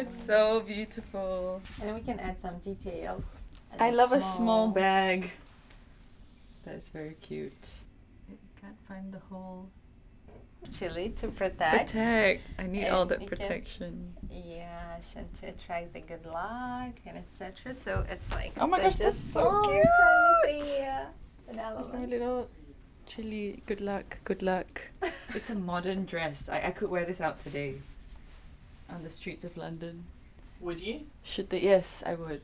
That's so beautiful. And we can add some details. I love a small bag. That's very cute. You can't find the hole. Chili to protect. I need all that protection. Yes, and to attract the good luck and etc. So it's like, oh my gosh, that's so cute. An element. My little chili. Good luck. Good luck. It's a modern dress. I could wear this out today on the streets of London. Would you? Should they? Yes, I would.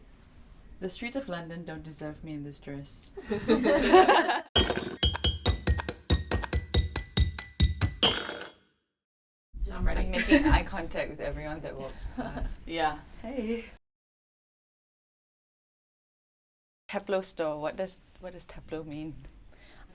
The streets of London don't deserve me in this dress. I'm making eye contact with everyone that walks past. Yeah. Hey. Teplo Store. What does Teplo mean?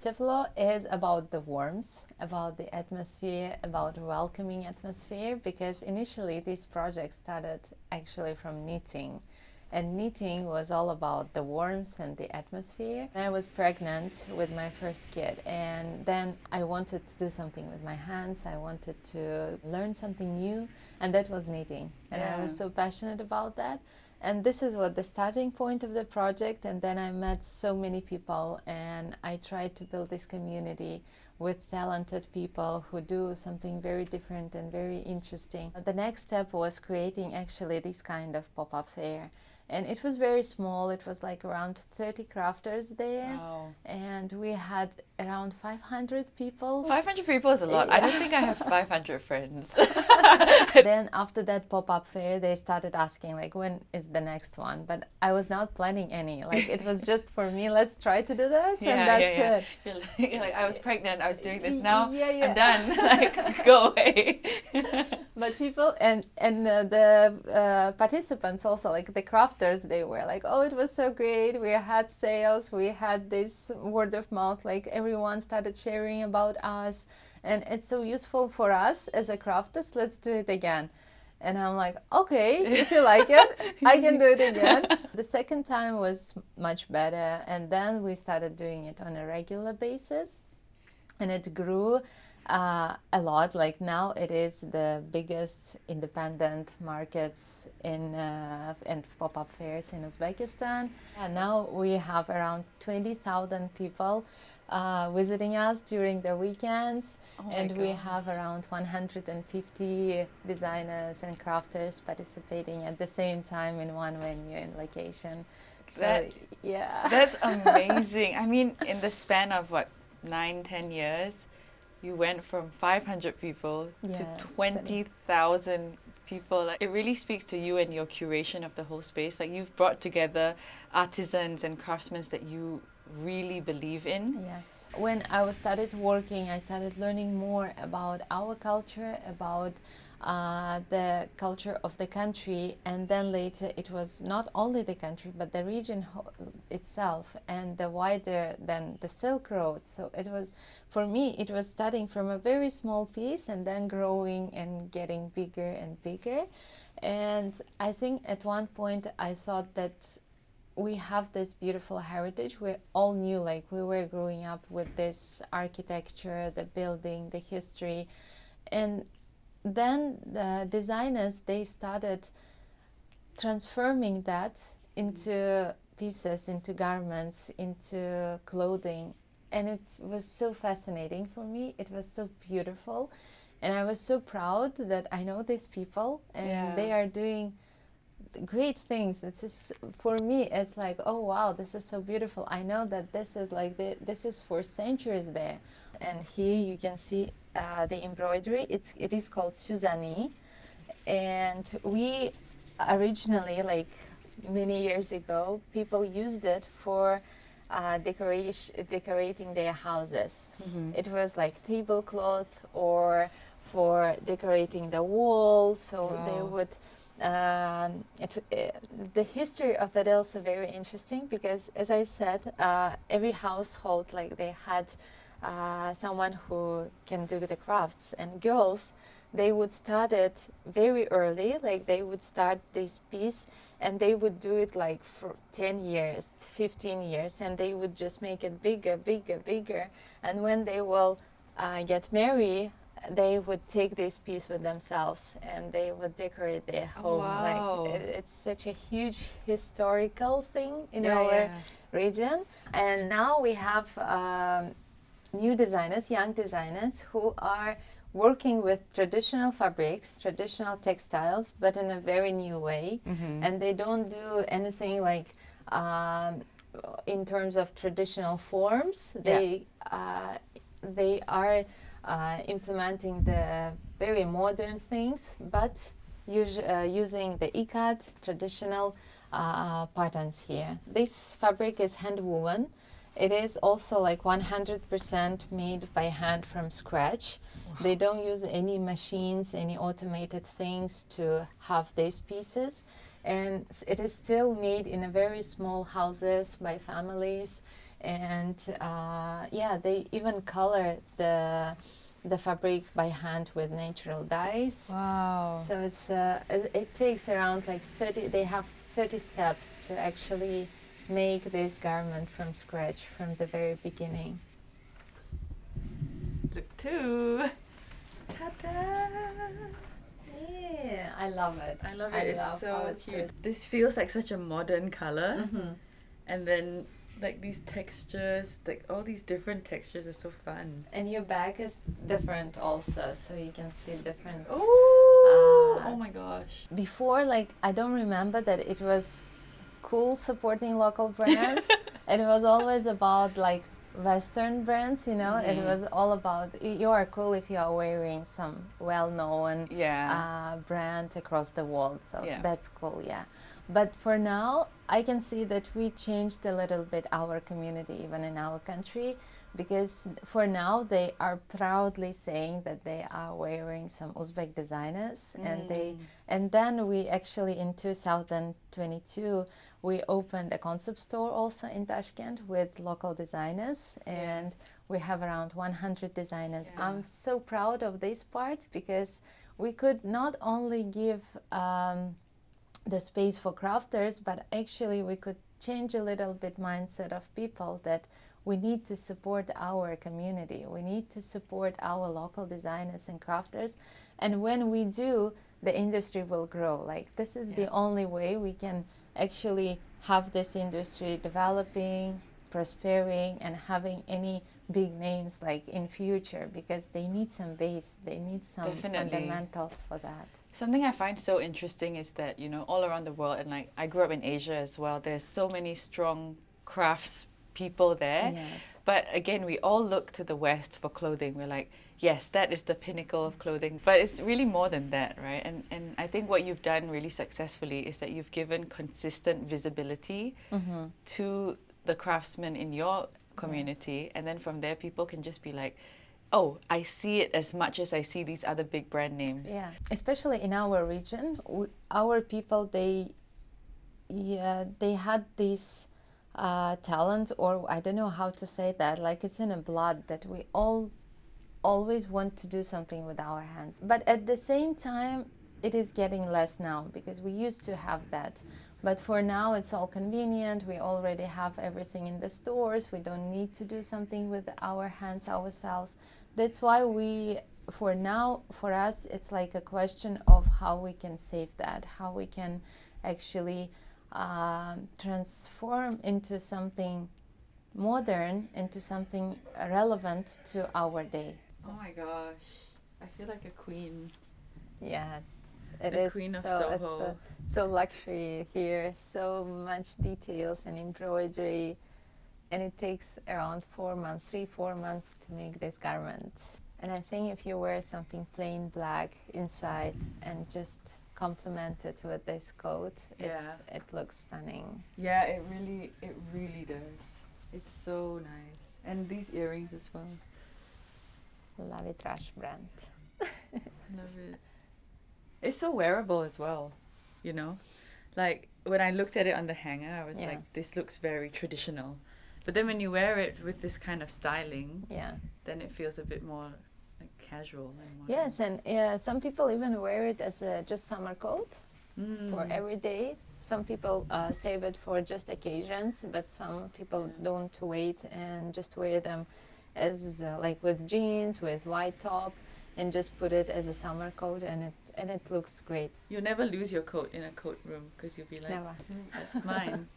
Teplo is about the warmth, about the atmosphere, about welcoming atmosphere, because initially this project started actually from knitting. And knitting was all about the warmth and the atmosphere. I was pregnant with my first kid, and then I wanted to do something with my hands. I wanted to learn something new, and that was knitting. And I was so passionate about that. And this is what the starting point of the project. And then I met so many people, and I tried to build this community with talented people who do something very different and very interesting. The next step was creating actually this kind of pop-up fair. And it was very small. It was like around 30 crafters there. Wow. And we had around 500 people. 500 people is a lot. I don't think I have 500 friends. Then after that pop-up fair, they started asking like, when is the next one? But I was not planning any. Like, it was just for me, let's try to do this, and that's it. You're like, I was pregnant, I was doing this now, I'm done. Like, go away. But people and the participants also, like the crafters, they were like, oh, it was so great. We had sales, we had this word of mouth, like everyone started sharing about us. And it's so useful for us as a crafters, let's do it again. And I'm like, okay, if you like it, I can do it again. The second time was much better. And then we started doing it on a regular basis. And it grew a lot. Like now it is the biggest independent markets in and pop-up fairs in Uzbekistan. And now we have around 20,000 people visiting us during the weekends, and we have around 150 designers and crafters participating at the same time in one venue and location. So, That's amazing. I mean, in the span of 9-10 years, you went from 500 people to 20,000 people. Like, it really speaks to you and your curation of the whole space. Like, you've brought together artisans and craftsmen that you really believe in. Yes. When I started working, I started learning more about our culture, about the culture of the country, and then later it was not only the country but the region itself and the wider than the Silk Road. So it was, for me, it was starting from a very small piece and then growing and getting bigger and bigger. And I think at one point I thought that we have this beautiful heritage. We all knew, like, we were growing up with this architecture, the building, the history. And then the designers, they started transforming that into pieces, into garments, into clothing. And it was so fascinating for me. It was so beautiful. And I was so proud that I know these people and they are doing great things. It is, for me, it's like, oh wow, this is so beautiful. I know that this is like this is for centuries there. And here you can see the embroidery. It is called Suzani, and we originally, like many years ago, people used it for decorating their houses. It was like tablecloth or for decorating the wall. So they would. The history of it is also very interesting because, as I said, every household, like, they had someone who can do the crafts, and girls, they would start it very early. Like, they would start this piece and they would do it like for 10 years, 15 years, and they would just make it bigger, bigger, bigger. And when they will get married, they would take this piece with themselves and they would decorate their home. Wow. Like it's such a huge historical thing in Yeah, our yeah. region. And now we have new designers, young designers who are working with traditional fabrics, traditional textiles, but in a very new way. And they don't do anything like in terms of traditional forms. They are implementing the very modern things, but using the ikat traditional patterns here. This fabric is hand woven. It is also like 100% made by hand from scratch. Wow. They don't use any machines, any automated things to have these pieces. And it is still made in a very small houses by families. And they even color the fabric by hand with natural dyes. Wow. So it's it takes around like 30, they have 30 steps to actually make this garment from scratch from the very beginning. Look too. Ta-da! Yeah, I love it. I love it. It's so cute. This feels like such a modern color. And then like these textures, like all these different textures are so fun. And your bag is different also, so you can see different. Oh my gosh. Before, like, I don't remember that it was cool supporting local brands. It was always about like Western brands, you know. It was all about you are cool if you are wearing some well-known brand across the world. So that's cool, yeah. But for now, I can see that we changed a little bit our community, even in our country, because for now they are proudly saying that they are wearing some Uzbek designers, and then we actually in 2022 we opened a concept store also in Tashkent with local designers, and we have around 100 designers. I'm so proud of this part because we could not only give the space for crafters, but actually we could change a little bit mindset of people that we need to support our community. We need to support our local designers and crafters. And when we do, the industry will grow. Like this is the only way we can actually have this industry developing, prospering, and having any big names like in future, because they need some base, they need some fundamentals for that. Something I find so interesting is that, you know, all around the world, and like I grew up in Asia as well, there's so many strong crafts people there. Yes. But again, we all look to the West for clothing. We're like, yes, that is the pinnacle of clothing. But it's really more than that, right? And I think what you've done really successfully is that you've given consistent visibility to the craftsmen in your community. And then from there, people can just be like, oh, I see it as much as I see these other big brand names. Yeah, especially in our region, our people, they had this talent, or I don't know how to say that, like it's in a blood that we all always want to do something with our hands. But at the same time, it is getting less now because we used to have that. But for now, it's all convenient. We already have everything in the stores. We don't need to do something with our hands ourselves. That's why for now, for us, it's like a question of how we can save that, how we can actually transform into something modern, into something relevant to our day. So. Oh my gosh, I feel like a queen. Yes, it is. Queen of so SoHo. It's so luxury here, so much details and embroidery, and it takes around 4 months, 3-4 months to make this garment. And I think if you wear something plain black inside and just complement it with this coat, it looks stunning. Yeah, it really does. It's so nice. And these earrings as well. Love it, Rush brand. Love it. It's so wearable as well, you know? Like, when I looked at it on the hanger, I was like, this looks very traditional. But then when you wear it with this kind of styling, then it feels a bit more like casual. And yes, and some people even wear it as a just summer coat for every day. Some people save it for just occasions, but some people don't wait and just wear them as like with jeans, with white top. and just put it as a summer coat, and it looks great. You'll never lose your coat in a coat room because you'll be like, Never. that's mine.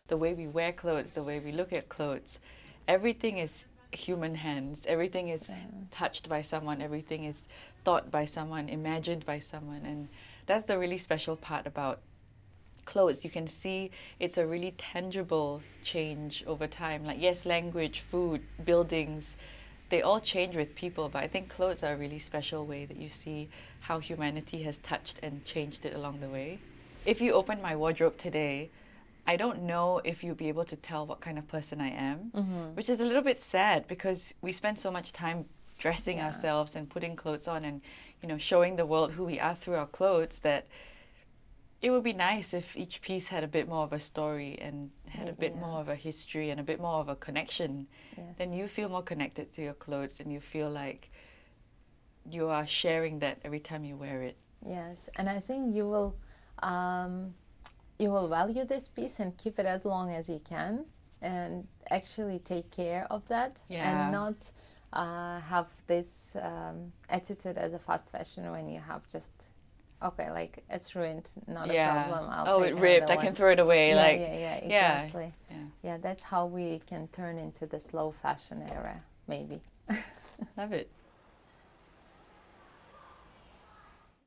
The way we wear clothes, the way we look at clothes, everything is human hands. Everything is touched by someone. Everything is thought by someone, imagined by someone. And that's the really special part about clothes. You can see it's a really tangible change over time. Like, yes, language, food, buildings, they all change with people, but I think clothes are a really special way that you see how humanity has touched and changed it along the way. If you open my wardrobe today, I don't know if you'll be able to tell what kind of person I am, which is a little bit sad because we spend so much time dressing ourselves and putting clothes on and, you know, showing the world who we are through our clothes, that it would be nice if each piece had a bit more of a story and had a bit more of a history and a bit more of a connection. Then you feel more connected to your clothes and you feel like you are sharing that every time you wear it. Yes, and I think you will value this piece and keep it as long as you can, and actually take care of that, and not have this attitude as a fast fashion when you have just, okay, like, it's ruined, not a problem. I'll take it ripped, I can throw it away. Exactly. Yeah, that's how we can turn into the slow fashion era, maybe. Love it.